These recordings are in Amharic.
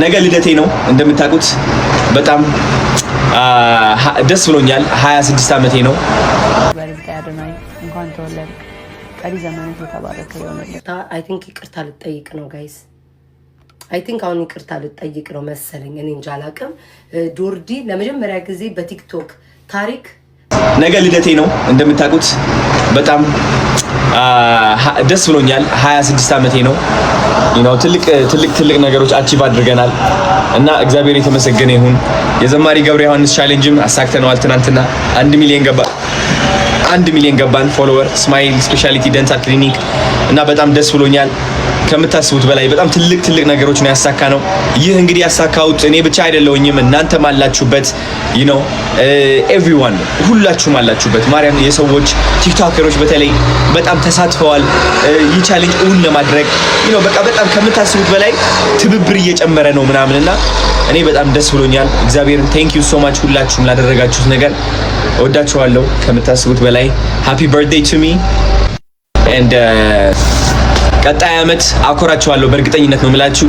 ነገ ልደቴ ነው እንደምታውቁት በጣም ደስ ብሎኛል 26 ዓመቴ ነው በርዝታ ያደናይ እንኳን ተወለድክ ቀሪ ዘመንህ የተባረከ ይሆንልህ አይ ቲንክ ይቅርታ ልጠይቅ ነው ጋይስ አይ ቲንክ አሁን ይቅርታ ልጠይቅ ነው መሰለኝ እኔ እንጃ አላውቅም ጆርዲ ለመጀመሪያ ጊዜ በቲክቶክ ታሪክ ነገ ልደቴ ነው እንደምታውቁት በጣም ደስ ብሎኛል 26 ዓመቴ ነው ትልቅ ነገሮች አቺቭ አድርገናል እና እግዚአብሔር የተመሰገነ ይሁን የዘማሪ ገብረ ዮሐንስ ቻሌንጅም አሳክተናል ትናንትና 1 ሚሊዮን ገባን ፎሎወር ስማይል ስፔሻሊቲ ዴንታል ክሊኒክ እና በጣም ደስ ብሎኛል ከምታስቡት በላይ በጣም ትልቅ ነገሮች ነው ያሳካነው ይህ እንግዲህ ያሳካውት እኔ ብቻ አይደለሁኝም እናንተም አላችሁበት ኤቭሪዋን ሁላችሁም አላችሁበት ማርያም የሰዎች ቲክቶከሮች በተለይ በጣም ተሳትፈዋል ይህ ቻሌንጅ እውን ለማድረግ በቃ በጣም ከምታስቡት በላይ ትብብር እየጨመረ ነው ምናምንና እኔ በጣም ደስ ብሎኛል እግዚአብሔርን ቴንክ ዩ ሶ ማች ሁላችሁም ላደረጋችሁት ነገር ወዳችኋለሁ ከምታስቡት በላይ ሃፒ በርዝዴይ ቱ ሚ ኤንድ ቀጣይ አመት አኮራችኋለሁ በእርግጠኝነት ነው የምላችሁ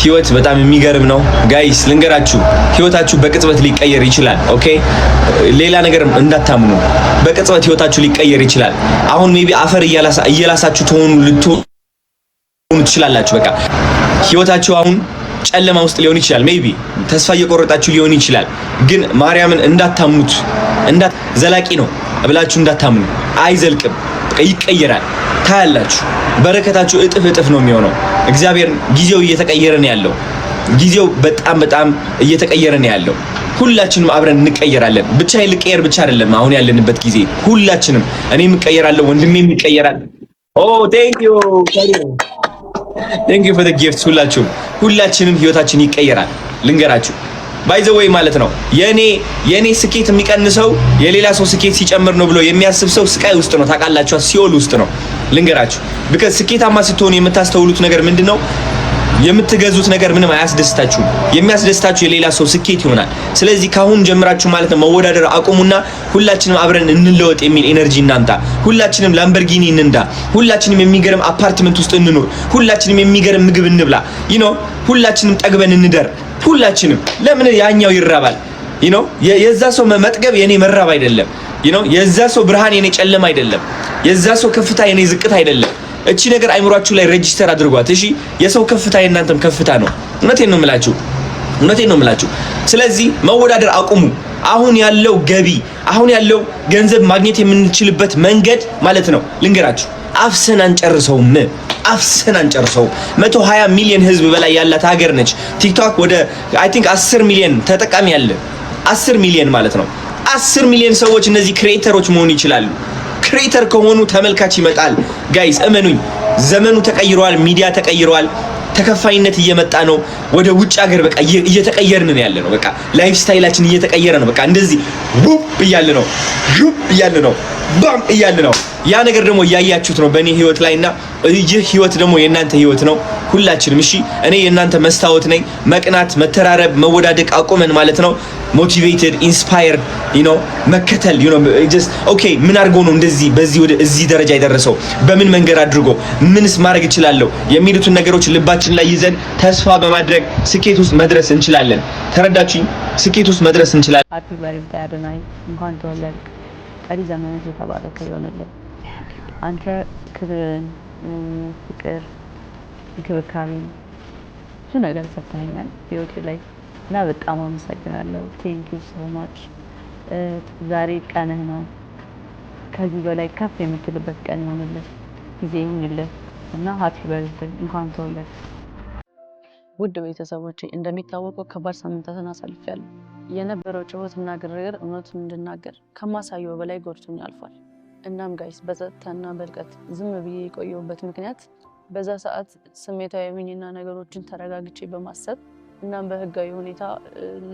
ህይወት በጣም የሚገርም ነው ጋይስ ልንገራችሁ ህይወታችሁ በቅጽበት ሊቀየር ይችላል ኦኬ ሌላ ነገር እንዳታምኑ በቅጽበት ህይወታችሁ ሊቀየር ይችላል አሁን ሜቢ አፈር እየላሳችሁ ልትሆኑ ትችላላችሁ በቃ ህይወታችሁ አሁን ጨለማ ውስጥ ሊሆን ይችላል ሜቢ ተስፋ እየቆረጣችሁ ሊሆን ይችላል ግን ማርያምን እንዳታምኑት ዘላቂ ነው ብላችሁ እንዳታምኑ አይዘልቅም በቃ ይቀየራል ታያላችሁ በረከታችሁ እጥፍ ነው የሚሆነው እግዚአብሔር ጊዜው እየተቀየረ ነው ያለው ጊዜው በጣም እየተቀየረ ነው ያለው ሁላችንም አብረን እንቀየራለን ብቻ ይልቀየር ብቻ አይደለም አሁን ያለንበት ጊዜ ሁላችንም እኔም እቀየራለሁ ወንድሜም ይቀየራል ቴንክ ዩ for the gifts ሁላችንም ህይወታችን ይቀየራል ልንገራችሁ ባይ ዘ ዌይ ማለት ነው የኔ ስኬት የሚቀንሰው የሌላ ሰው ስኬት ሲጨምር ነው ብሎ የሚያስብ ሰው ስቃይ ውስጥ ነው ታውቃላችሁ ሲኦል ውስጥ ነው ልንገራችሁ because ስኬታማ ስትሆኑ የምታስተውሉት ነገር ምንድነው የምትገዙት ነገር ምንም አያስደስታችሁም የሚያስደስታችሁ የሌላ ሰው ስኬት ይሆናል ስለዚህ ካሁን ጀምራችሁ ማለት ነው መወዳደር አቁሙና ሁላችንም አብረን እንለወጥ የሚል ኤነርጂ እናምጣ ሁላችንም ላምበርጊኒ እንንዳ ሁላችንም የሚገርም አፓርትመንት ውስጥ እንኑር ሁላችንም የሚገርም ምግብ እንብላ ሁላችንም ጠግበን እንደር ሁላችንም ለምን ያኛው ይራባል የዛ ሰው መጥገብ የኔ መራብ አይደለም የዛ ሰው ብርሃን የኔ ጨለማ አይደለም የዛ ሰው ከፍታ የኔ ዝቅታ አይደለም እቺ ነገር አይምሯችሁ ላይ ሬጂስተር አድርጓት እሺ የሰው ከፍታ የናንተም ከፍታ ነው እውነቴን ነው የምላችሁ ስለዚህ መወዳደር አቁሙ አሁን ያለው ገቢ አሁን ያለው ገንዘብ ማግኘት የምንችልበት መንገድ ማለት ነው ልንገራችሁ አፍሰን አንጨርሰውም 120 ሚሊዮን ህዝብ በላይ ያላት ሀገር ነች ቲክቶክ ወደ አይ ቲንክ 10 ሚሊዮን ተጠቃሚ ያለ 10 ሚሊዮን ማለት ነው 10 ሚሊዮን ሰዎች እነዚህ ክሬተሮች መሆን ይችላሉ ክሬተር ከሆኑ ተመልካች ይመጣል ጋይስ እመኑኝ ዘመኑ ተቀይሯል ሚዲያ ተቀይሯል ተከፋይነት እየመጣ ነው ወደ ውጭ ሀገር በቃ እየተቀየርን ነው ያለ ነው በቃ ላይፍ ስታይላችን እየተቀየረ ነው በቃ እንደዚህ ውብ እያለ ነው ባም እያለ ነው ያ ነገር ደግሞ ያያችሁት ነው በእኔ ህይወት ላይና ይህ ህይወት ደግሞ የእናንተ ህይወት ነው ሁላችንም እሺ እኔ የእናንተ መስታወት ነኝ መቅናት መተራረብ መወዳደቅ አቁመን ማለት ነው motivated inspired መከተል just okay ምን አድርጎ ነው እንደዚህ በዚህ ወደ እዚህ ደረጃ የደረሰው በምን መንገድ አድርጎ ምንስ ማድረግ ይችላል የሚሉትን ነገሮች ልባችን ላይ ይዘን ተስፋ በማድረግ ስኬት ውስጥ መድረስ እንችላለን ተረዳችሁኝ ስኬት ውስጥ መድረስ እንችላለን ሃፒ በርዝዴይ አዶናይ እንኳን ተወለድክ ቀሪ ዘመንህ የተባረከ ይሆንልህ አንተ ክብርን ፍቅር እንክብካቤ ብዙ ነገር ሰጥተኸኛል ህይወቴ ላይ እና በጣም አመሰግናለሁ ቴንክ ዩ ሶ ማች ዛሬ ቀንህ ነው ከዚህ በላይ ከፍ የምትልበት ቀን ይሆንልህ ጊዜ ይሁንልህ እና ሃፒ በርዝዴይ እንኳን ተወለድክ ውድ ቤተሰቦቼ እንደሚታወቀው ከባድ ሳምንታትን አሳልፌያለሁ የነበረው ጩኸትና ግርግር እውነቱን እንድናገር ከማሳየው በላይ ጎድቶኝ አልፏል እናም ጋይስ በጸጥታና በልቀት ዝም ብዬ የቆየሁበት ምክንያት በዛ ሰዓት ስሜታዊ ሆኜና ነገሮችን ተረጋግቼ በማሰብ እናም በህጋዊ ሁኔታ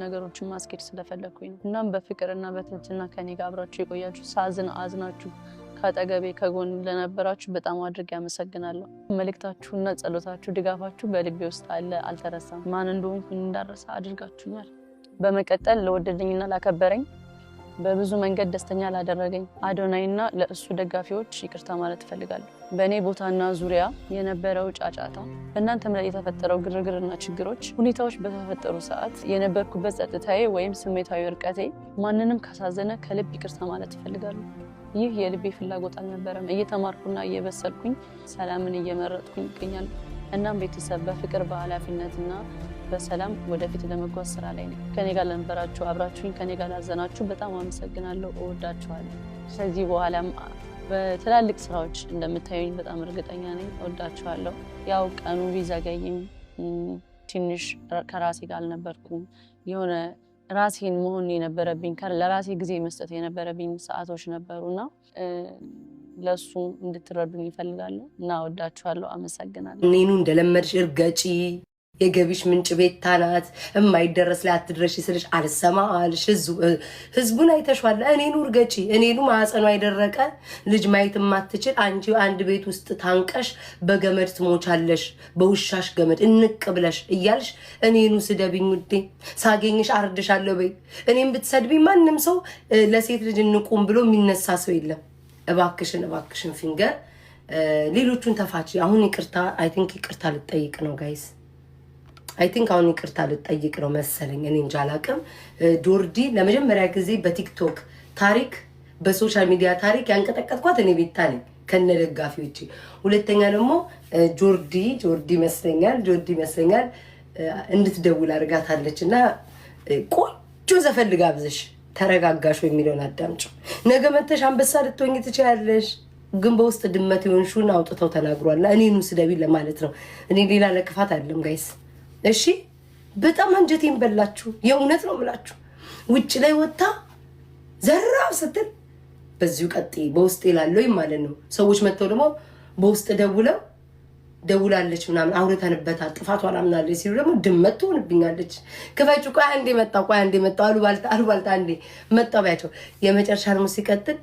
ነገሮችን ማስኬድ ስለፈለኩኝ ነው እናም በፍቅርና በትህትና ከኔ ጋር አብራችሁ የቆያችሁ አዝናችሁ ካጠገቤ ከጎን ለነበራችሁ በጣም አድርጌ አመሰግናለሁ መልእክታችሁና ጸሎታችሁ ድጋፋችሁ በልቤ ውስጥ አለ አልተረሳም ማን እንደሆንኩኝ እንዳረሳ አድርጋችሁኛል በመቀጠል ለወደደኝና ላከበረኝ በብዙ መንገድ ደስተኛ ላደረገኝ አዶናይና ለእሱ ደጋፊዎች ይቅርታ ማለት እፈልጋለሁ። በእኔ ቦታና ዙሪያ የነበረው ጫጫታ፣ በእናንተም ላይ የተፈጠረው ግርግርና ችግሮች፣ ሁኔታዎች በተፈጠሩ ሰዓት የነበርኩበት ጸጥታዬ ወይም ስሜታዊ እርቀቴ ማንንም ካሳዘነ ከልብ ይቅርታ ማለት እፈልጋለሁ። ይህ የልቤ ፍላጎት አልነበረም። እየተማርኩና እየበሰልኩኝ ሰላምን እየመረጥኩኝ ይገኛለሁ። እናም ቤተሰብ በፍቅር በኃላፊነትና በሰላም ወደፊት ለመጓዝ ስራ ላይ ነኝ። ከኔ ጋር ለነበራችሁ አብራችሁኝ ከኔ ጋር ላዘናችሁ በጣም አመሰግናለሁ። እወዳችኋለሁ። ስለዚህ በኋላም በትላልቅ ስራዎች እንደምታዩኝ በጣም እርግጠኛ ነኝ። እወዳችኋለሁ። ያው ቀኑ ቢዘገይም ትንሽ ከራሴ ጋር አልነበርኩም። የሆነ ራሴን መሆን የነበረብኝ ለራሴ ጊዜ መስጠት የነበረብኝ ሰዓቶች ነበሩና ለሱ እንድትረዱኝ ይፈልጋሉ እና እወዳችኋለሁ። አመሰግናለሁ። እኔኑ እንደለመድሽ እርገጪ የገቢሽ ምንጭ ቤታ ናት። የማይደረስ ላይ አትድረሽ ስልሽ አልሰማ አልሽ። ህዝቡን አይተሽዋል። እኔኑ እርገጪ። እኔኑ ማህፀኗ የደረቀ ልጅ ማየት የማትችል አንቺ አንድ ቤት ውስጥ ታንቀሽ በገመድ ትሞቻለሽ፣ በውሻሽ ገመድ እንቅ ብለሽ እያልሽ እኔኑ ስደብኝ ውዴ። ሳገኝሽ አርድሻለሁ በይ። እኔም ብትሰድቢ ማንም ሰው ለሴት ልጅ እንቁም ብሎ የሚነሳ ሰው የለም። እባክሽን ፊንገር ሌሎቹን ተፋች። አሁን ይቅርታ አይ ቲንክ ይቅርታ ልጠይቅ ነው ጋይስ። አሁን ይቅርታ ልጠይቅ ነው መሰለኝ። እኔ እንጃ አላቅም። ጆርዲ ለመጀመሪያ ጊዜ በቲክቶክ ታሪክ በሶሻል ሚዲያ ታሪክ ያንቀጠቀጥኳት እኔ ቤታ ነኝ ከነ ደጋፊዎቼ። ሁለተኛ ደግሞ ጆርዲ ይመስለኛል እንድትደውል አድርጋታለች እና ቆንጆ ዘፈን ልጋብዝሽ ተረጋጋሽ የሚለውን አዳምጪ። ነገ መተሽ አንበሳ ልትሆኚ ትችያለሽ፣ ግን በውስጥ ድመት የሆንሽውን አውጥተው ተናግሯልና እኔኑ ስደቢ ለማለት ነው። እኔ ሌላ ለክፋት አይደለም ጋይስ። እሺ በጣም አንጀቴን በላችሁ። የእውነት ነው የምላችሁ። ውጭ ላይ ወጣ ዘራው ስትል በዚሁ ቀጥይ በውስጥ ይላለው ማለት ነው። ሰዎች መጥተው ደግሞ በውስጥ ደውላለች ምናምን አውርተንበታል ጥፋቷን አምናለች ሲሉ ደግሞ ድመት ትሆንብኛለች። ክፈጩ ቆይ አንዴ መጣ አሉባልታ አንዴ መጣው ባያቸው የመጨረሻ ደግሞ ሲቀጥል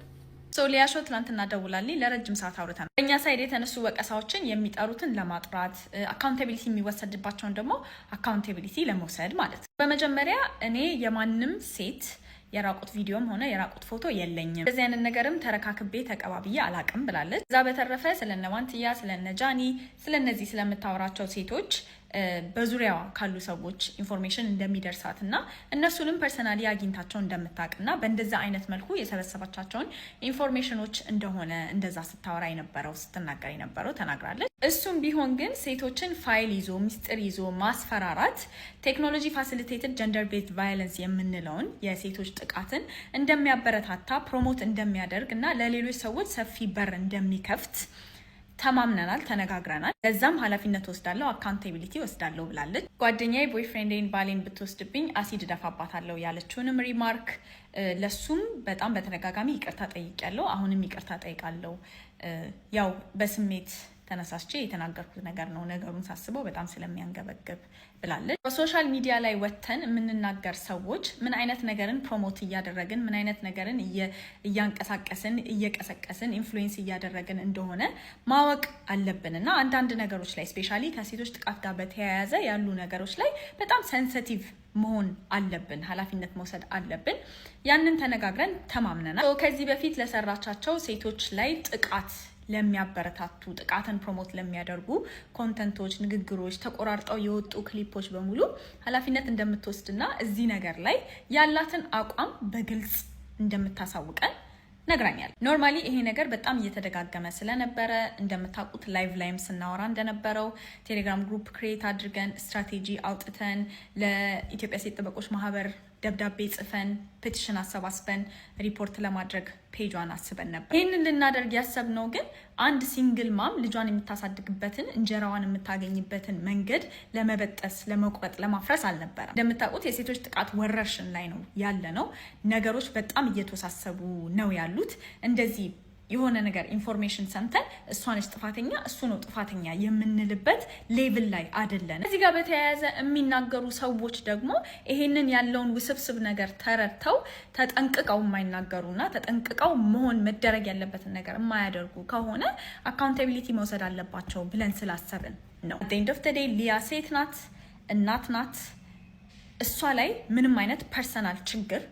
ሶሊያሾ ትናንትና ደውላልኝ ለረጅም ሰዓት አውርተናል። በእኛ ሳይድ የተነሱ ወቀሳዎችን የሚጠሩትን ለማጥራት አካውንታቢሊቲ የሚወሰድባቸውን ደግሞ አካውንታቢሊቲ ለመውሰድ ማለት ነው። በመጀመሪያ እኔ የማንም ሴት የራቁት ቪዲዮም ሆነ የራቁት ፎቶ የለኝም። እንደዚህ አይነት ነገርም ተረካክቤ ተቀባብዬ አላቅም ብላለች። እዛ በተረፈ ስለነ ዋንትያ ስለነ ጃኒ ስለነዚህ ስለምታወራቸው ሴቶች በዙሪያዋ ካሉ ሰዎች ኢንፎርሜሽን እንደሚደርሳትና እነሱንም ፐርሰናሊ አግኝታቸው እንደምታውቅና በእንደዛ አይነት መልኩ የሰበሰባቻቸውን ኢንፎርሜሽኖች እንደሆነ እንደዛ ስታወራ የነበረው ስትናገር የነበረው ተናግራለች። እሱም ቢሆን ግን ሴቶችን ፋይል ይዞ ሚስጥር ይዞ ማስፈራራት ቴክኖሎጂ ፋሲሊቴትድ ጀንደር ቤዝድ ቫዮለንስ የምንለውን የሴቶች ጥቃትን እንደሚያበረታታ ፕሮሞት እንደሚያደርግ እና ለሌሎች ሰዎች ሰፊ በር እንደሚከፍት ተማምነናል፣ ተነጋግረናል። ለዛም ኃላፊነት ወስዳለሁ፣ አካውንታቢሊቲ ወስዳለሁ ብላለች። ጓደኛዬ ቦይፍሬንዴን ባሌን ብትወስድብኝ አሲድ ደፋባታለሁ ያለችውንም ሪማርክ ለሱም በጣም በተደጋጋሚ ይቅርታ ጠይቄያለሁ። አሁንም ይቅርታ ጠይቃለሁ። ያው በስሜት ተነሳስቼ የተናገርኩት ነገር ነው። ነገሩን ሳስበው በጣም ስለሚያንገበግብ ብላለች። በሶሻል ሚዲያ ላይ ወጥተን የምንናገር ሰዎች ምን አይነት ነገርን ፕሮሞት እያደረግን ምን አይነት ነገርን እያንቀሳቀስን እየቀሰቀስን ኢንፍሉዌንስ እያደረግን እንደሆነ ማወቅ አለብን እና አንዳንድ ነገሮች ላይ ስፔሻሊ ከሴቶች ጥቃት ጋር በተያያዘ ያሉ ነገሮች ላይ በጣም ሴንሲቲቭ መሆን አለብን፣ ኃላፊነት መውሰድ አለብን። ያንን ተነጋግረን ተማምነናል። ከዚህ በፊት ለሰራቻቸው ሴቶች ላይ ጥቃት ለሚያበረታቱ ጥቃትን ፕሮሞት ለሚያደርጉ ኮንተንቶች፣ ንግግሮች፣ ተቆራርጠው የወጡ ክሊፖች በሙሉ ኃላፊነት እንደምትወስድና እዚህ ነገር ላይ ያላትን አቋም በግልጽ እንደምታሳውቀን ነግራኛል። ኖርማሊ ይሄ ነገር በጣም እየተደጋገመ ስለነበረ እንደምታውቁት ላይቭ ላይም ስናወራ እንደነበረው ቴሌግራም ግሩፕ ክሬት አድርገን ስትራቴጂ አውጥተን ለኢትዮጵያ ሴት ጠበቆች ማህበር ደብዳቤ ጽፈን ፔቲሽን አሰባስበን ሪፖርት ለማድረግ ፔጇን አስበን ነበር። ይህንን ልናደርግ ያሰብነው ግን አንድ ሲንግል ማም ልጇን የምታሳድግበትን እንጀራዋን የምታገኝበትን መንገድ ለመበጠስ፣ ለመቁረጥ፣ ለማፍረስ አልነበረም። እንደምታውቁት የሴቶች ጥቃት ወረርሽን ላይ ነው ያለ ነው። ነገሮች በጣም እየተወሳሰቡ ነው ያሉት። እንደዚህ የሆነ ነገር ኢንፎርሜሽን ሰምተን እሷ ነች ጥፋተኛ እሱ ነው ጥፋተኛ የምንልበት ሌቭል ላይ አይደለን። እዚህ ጋር በተያያዘ የሚናገሩ ሰዎች ደግሞ ይሄንን ያለውን ውስብስብ ነገር ተረድተው ተጠንቅቀው የማይናገሩና ተጠንቅቀው መሆን መደረግ ያለበትን ነገር የማያደርጉ ከሆነ አካውንታቢሊቲ መውሰድ አለባቸው ብለን ስላሰብን ነው። ኤንድ ኦፍ ዘ ዴይ ሊያ ሴት ናት፣ እናት ናት። እሷ ላይ ምንም አይነት ፐርሰናል ችግር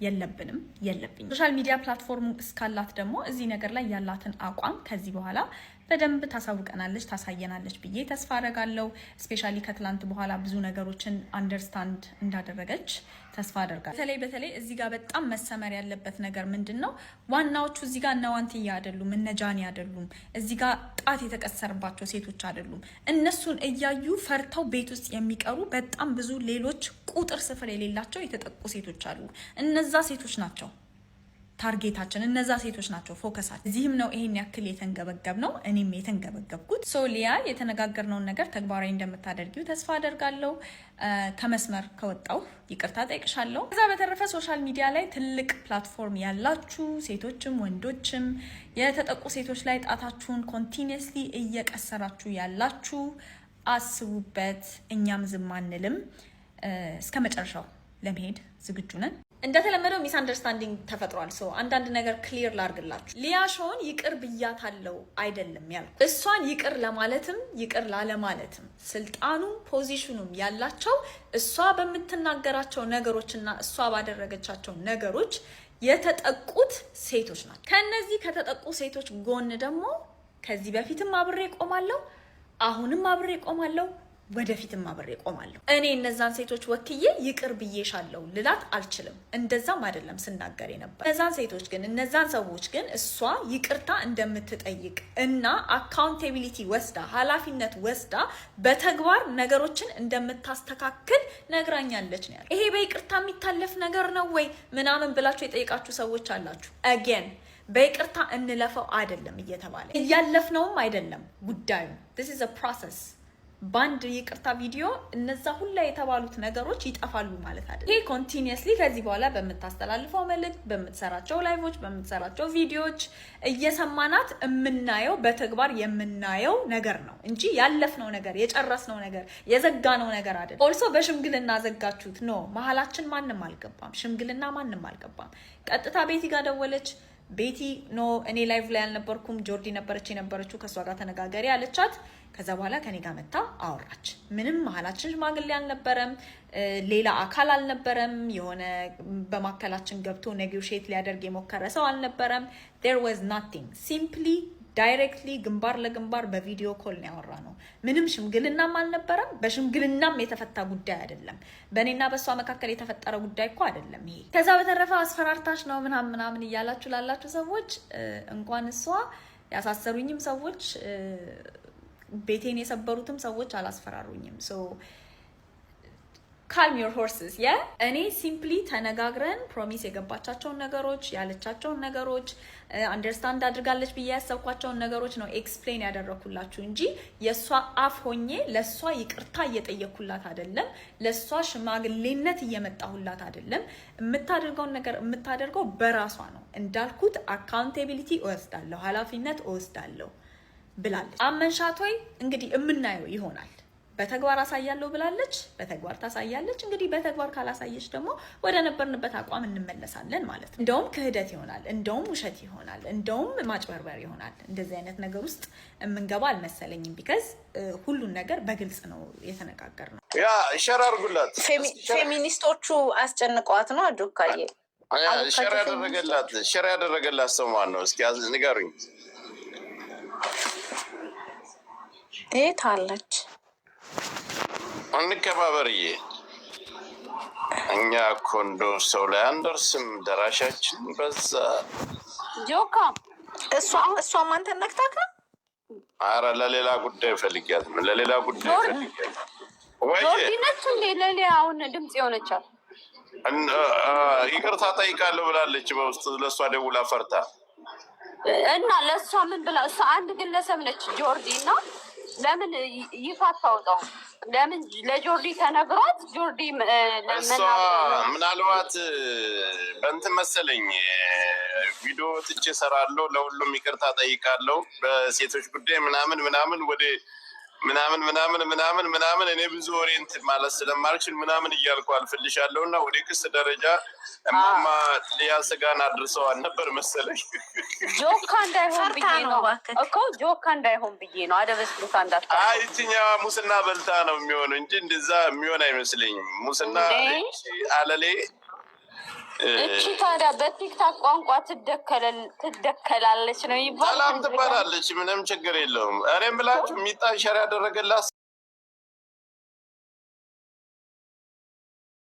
የለብንም የለብኝ። ሶሻል ሚዲያ ፕላትፎርሙ እስካላት ደግሞ እዚህ ነገር ላይ ያላትን አቋም ከዚህ በኋላ በደንብ ታሳውቀናለች ታሳየናለች ብዬ ተስፋ አደርጋለሁ። ስፔሻሊ ከትላንት በኋላ ብዙ ነገሮችን አንደርስታንድ እንዳደረገች ተስፋ አደርጋለሁ። በተለይ እዚህ ጋር በጣም መሰመር ያለበት ነገር ምንድነው? ዋናዎቹ እዚህ ጋር እነ ዋንትያ አይደሉም፣ እነ ጃኒ አይደሉም፣ እዚህ ጋር ጣት የተቀሰረባቸው ሴቶች አይደሉም። እነሱን እያዩ ፈርተው ቤት ውስጥ የሚቀሩ በጣም ብዙ ሌሎች ቁጥር ስፍር የሌላቸው የተጠቁ ሴቶች አሉ። እነዛ ሴቶች ናቸው ታርጌታችን፣ እነዛ ሴቶች ናቸው ፎከሳችን። እዚህም ነው ይሄን ያክል የተንገበገብ ነው፣ እኔም የተንገበገብኩት። ሊያ የተነጋገርነውን ነገር ተግባራዊ እንደምታደርጊው ተስፋ አደርጋለሁ። ከመስመር ከወጣው ይቅርታ ጠይቅሻለሁ። ከዛ በተረፈ ሶሻል ሚዲያ ላይ ትልቅ ፕላትፎርም ያላችሁ ሴቶችም ወንዶችም የተጠቁ ሴቶች ላይ ጣታችሁን ኮንቲኒየስሊ እየቀሰራችሁ ያላችሁ አስቡበት። እኛም ዝም አንልም፣ እስከ መጨረሻው ለመሄድ ዝግጁ ነን። እንደተለመደው ሚስ አንደርስታንዲንግ ተፈጥሯል። አንዳንድ ነገር ክሊር ላርግላችሁ። ሊያሾን ይቅር ብያታለው አይደለም ያልኩ፣ እሷን ይቅር ለማለትም ይቅር ላለማለትም ስልጣኑም ፖዚሽኑም ያላቸው እሷ በምትናገራቸው ነገሮችና እሷ ባደረገቻቸው ነገሮች የተጠቁት ሴቶች ናቸው። ከነዚህ ከተጠቁ ሴቶች ጎን ደግሞ ከዚህ በፊትም አብሬ ቆማለሁ፣ አሁንም አብሬ ቆማለሁ፣ ወደፊትም አብሬ ቆማለሁ። እኔ እነዛን ሴቶች ወክዬ ይቅር ብዬሻለሁ ልላት አልችልም። እንደዛም አይደለም ስናገር ነበር። እነዛን ሴቶች ግን እነዛን ሰዎች ግን እሷ ይቅርታ እንደምትጠይቅ እና አካውንቴቢሊቲ ወስዳ ኃላፊነት ወስዳ በተግባር ነገሮችን እንደምታስተካክል ነግራኛለች ነው ያለው። ይሄ በይቅርታ የሚታለፍ ነገር ነው ወይ ምናምን ብላችሁ የጠየቃችሁ ሰዎች አላችሁ። አጌን በይቅርታ እንለፈው አይደለም እየተባለ እያለፍነውም አይደለም ጉዳዩ። this is a process። ባንድ ይቅርታ ቪዲዮ እነዛ ሁላ የተባሉት ነገሮች ይጠፋሉ ማለት አይደለም። ይሄ ኮንቲኒየስሊ ከዚህ በኋላ በምታስተላልፈው መልእክት፣ በምትሰራቸው ላይቮች፣ በምትሰራቸው ቪዲዮዎች እየሰማናት የምናየው በተግባር የምናየው ነገር ነው እንጂ ያለፍነው ነገር የጨረስነው ነገር የዘጋነው ነገር አይደለም። ኦልሶ በሽምግልና ዘጋችሁት ነው። መሀላችን ማንም አልገባም፣ ሽምግልና ማንም አልገባም። ቀጥታ ቤቲ ጋር ደወለች። ቤቲ ኖ እኔ ላይቭ ላይ አልነበርኩም፣ ጆርዲ ነበረች የነበረችው፣ ከሷ ጋር ተነጋገሪ አለቻት። ከዛ በኋላ ከኔ ጋር መታ አወራች። ምንም መሀላችን ሽማግሌ አልነበረም፣ ሌላ አካል አልነበረም፣ የሆነ በማከላችን ገብቶ ኔጎሽዬት ሊያደርግ የሞከረ ሰው አልነበረም። there was nothing simply ዳይሬክትሊ ግንባር ለግንባር በቪዲዮ ኮል ነው ያወራ ነው። ምንም ሽምግልናም አልነበረም። በሽምግልናም የተፈታ ጉዳይ አይደለም። በእኔና በእሷ መካከል የተፈጠረ ጉዳይ እኮ አይደለም ይሄ። ከዛ በተረፈ አስፈራርታች ነው ምናምን እያላችሁ ላላችሁ ሰዎች እንኳን እሷ ያሳሰሩኝም ሰዎች ቤቴን የሰበሩትም ሰዎች አላስፈራሩኝም። calm your horses እኔ ሲምፕሊ ተነጋግረን ፕሮሚስ የገባቻቸውን ነገሮች ያለቻቸውን ነገሮች አንደርስታንድ አድርጋለች ብዬ ያሰብኳቸውን ነገሮች ነው ኤክስፕሌን ያደረኩላችሁ እንጂ የሷ አፍ ሆኜ ለሷ ይቅርታ እየጠየኩላት አይደለም፣ ለሷ ሽማግሌነት እየመጣሁላት አይደለም። የምታደርገውን ነገር የምታደርገው በራሷ ነው። እንዳልኩት አካውንቴቢሊቲ እወስዳለሁ፣ ኃላፊነት እወስዳለሁ ብላለች። አመንሻት ወይ? እንግዲህ የምናየው ይሆናል። በተግባር አሳያለሁ ብላለች፣ በተግባር ታሳያለች። እንግዲህ በተግባር ካላሳየች ደግሞ ወደ ነበርንበት አቋም እንመለሳለን ማለት ነው። እንደውም ክህደት ይሆናል፣ እንደውም ውሸት ይሆናል፣ እንደውም ማጭበርበር ይሆናል። እንደዚህ አይነት ነገር ውስጥ የምንገባ አልመሰለኝም። ቢካዝ ሁሉን ነገር በግልጽ ነው የተነጋገርነው። ያ ሸር አድርጉላት። ፌሚኒስቶቹ አስጨንቀዋት ነው አጆካዬ ሸር ያደረገላት ሰው ማን ነው? እስኪ ንገሩኝ። የት አለች? እንከባበርዬ። እኛ እኮ እንደው ሰው ላይ አንደርስም፣ ደራሻችን በዛ። ጆካ እሷ ማንተን ነክታካ? ኧረ ለሌላ ጉዳይ ፈልጊያት ነው፣ ለሌላ ጉዳይ ፈልጊያት። ጆርዲ ነች እንዴ ለሌላ አሁን ድምጽ የሆነቻል? ይቅርታ ጠይቃለሁ ብላለች በውስጥ ለእሷ ደውላ ፈርታ እና ለእሷ ምን ብላ? እሷ አንድ ግለሰብ ነች ጆርዲ እና ለምን ይፋ አታወጣው? ለምን ለጆርዲ ተነግሯት ጆርዲ ምናልባት በእንትን መሰለኝ ቪዲዮ ትቼ እሰራለሁ፣ ለሁሉም ይቅርታ ጠይቃለሁ በሴቶች ጉዳይ ምናምን ወደ ምናምን እኔ ብዙ ኦሪየንት ማለት ስለማልችል ምናምን እያልኩ አልፍልሻለሁ እና ወደ ክስ ደረጃ እማማ ሊያ ስጋን አድርሰዋል ነበር መሰለኝ። ጆካ እንዳይሆን ብዬ ነው እኮ ጆካ እንዳይሆን ብዬ ነው። አደበስሉታ እንዳታ የትኛዋ ሙስና በልታ ነው የሚሆነው እንጂ እንደዛ የሚሆን አይመስለኝም። ሙስና አለሌ እቺ ታዲያ በቲክታክ ቋንቋ ትደከላለች ነው ይባላል። ሰላም ትባላለች። ምንም ችግር የለውም። እኔም ብላችሁ ሚጣን ሸር ያደረገላት